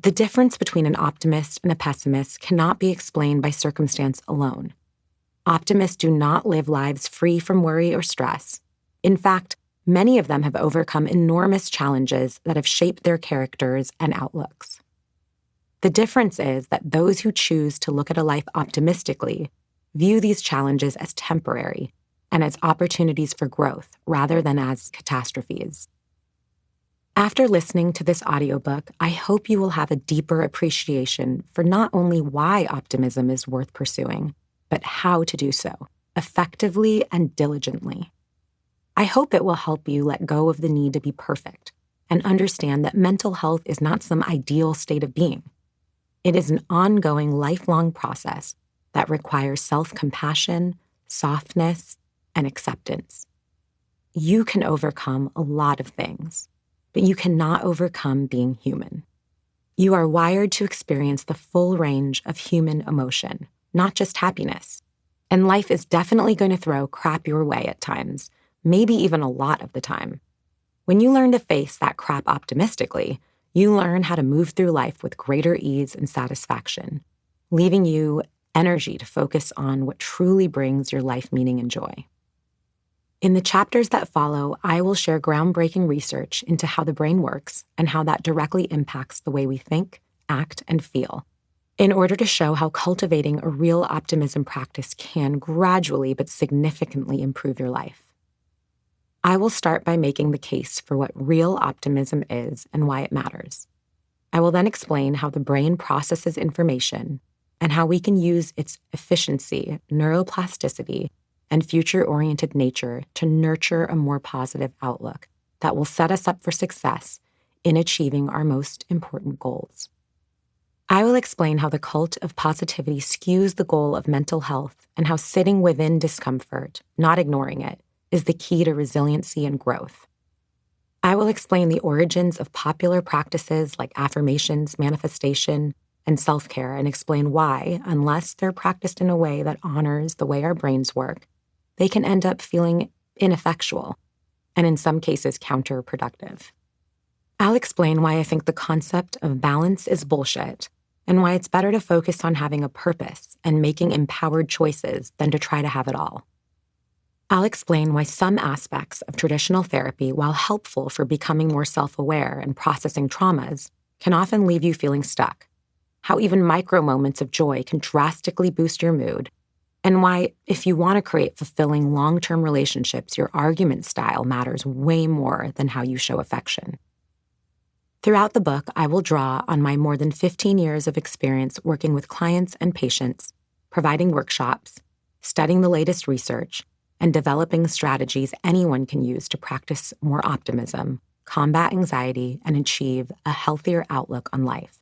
The difference between an optimist and a pessimist cannot be explained by circumstance alone. Optimists do not live lives free from worry or stress. In fact, many of them have overcome enormous challenges that have shaped their characters and outlooks. The difference is that those who choose to look at a life optimistically view these challenges as temporary and as opportunities for growth rather than as catastrophes. After listening to this audiobook, I hope you will have a deeper appreciation for not only why optimism is worth pursuing, but how to do so, effectively and diligently. I hope it will help you let go of the need to be perfect and understand that mental health is not some ideal state of being. It is an ongoing, lifelong process that requires self-compassion, softness, and acceptance. You can overcome a lot of things, but you cannot overcome being human. You are wired to experience the full range of human emotion, not just happiness. And life is definitely going to throw crap your way at times, maybe even a lot of the time. When you learn to face that crap optimistically, you learn how to move through life with greater ease and satisfaction, leaving you energy to focus on what truly brings your life meaning and joy. In the chapters that follow, I will share groundbreaking research into how the brain works and how that directly impacts the way we think, act, and feel, in order to show how cultivating a real optimism practice can gradually but significantly improve your life. I will start by making the case for what real optimism is and why it matters. I will then explain how the brain processes information and how we can use its efficiency, neuroplasticity, and future-oriented nature to nurture a more positive outlook that will set us up for success in achieving our most important goals. I will explain how the cult of positivity skews the goal of mental health and how sitting within discomfort, not ignoring it, is the key to resiliency and growth. I will explain the origins of popular practices like affirmations, manifestation, and self-care, and explain why, unless they're practiced in a way that honors the way our brains work, they can end up feeling ineffectual and in some cases counterproductive. I'll explain why I think the concept of balance is bullshit and why it's better to focus on having a purpose and making empowered choices than to try to have it all. I'll explain why some aspects of traditional therapy, while helpful for becoming more self-aware and processing traumas, can often leave you feeling stuck, how even micro moments of joy can drastically boost your mood, and why, if you want to create fulfilling long-term relationships, your argument style matters way more than how you show affection. Throughout the book, I will draw on my more than 15 years of experience working with clients and patients, providing workshops, studying the latest research, and developing strategies anyone can use to practice more optimism, combat anxiety, and achieve a healthier outlook on life.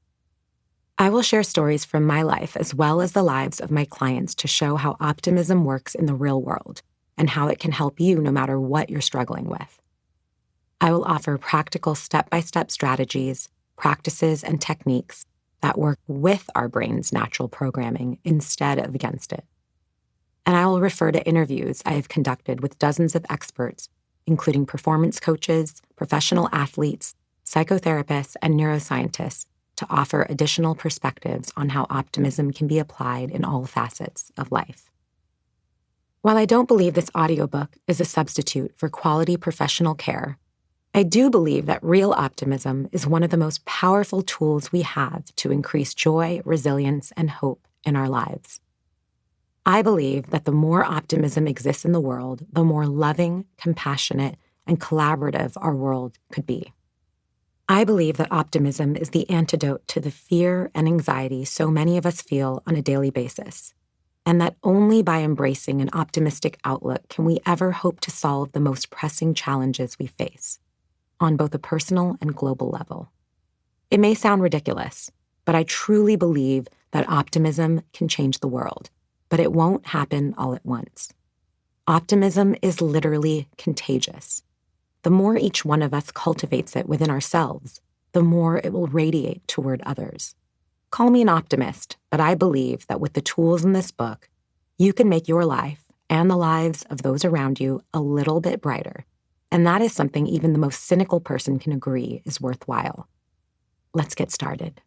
I will share stories from my life as well as the lives of my clients to show how optimism works in the real world and how it can help you no matter what you're struggling with. I will offer practical step-by-step strategies, practices, and techniques that work with our brain's natural programming instead of against it. And I will refer to interviews I have conducted with dozens of experts, including performance coaches, professional athletes, psychotherapists, and neuroscientists, to offer additional perspectives on how optimism can be applied in all facets of life. While I don't believe this audiobook is a substitute for quality professional care, I do believe that real optimism is one of the most powerful tools we have to increase joy, resilience, and hope in our lives. I believe that the more optimism exists in the world, the more loving, compassionate, and collaborative our world could be. I believe that optimism is the antidote to the fear and anxiety so many of us feel on a daily basis, and that only by embracing an optimistic outlook can we ever hope to solve the most pressing challenges we face, on both a personal and global level. It may sound ridiculous, but I truly believe that optimism can change the world, but it won't happen all at once. Optimism is literally contagious. The more each one of us cultivates it within ourselves, the more it will radiate toward others. Call me an optimist, but I believe that with the tools in this book, you can make your life and the lives of those around you a little bit brighter. And that is something even the most cynical person can agree is worthwhile. Let's get started.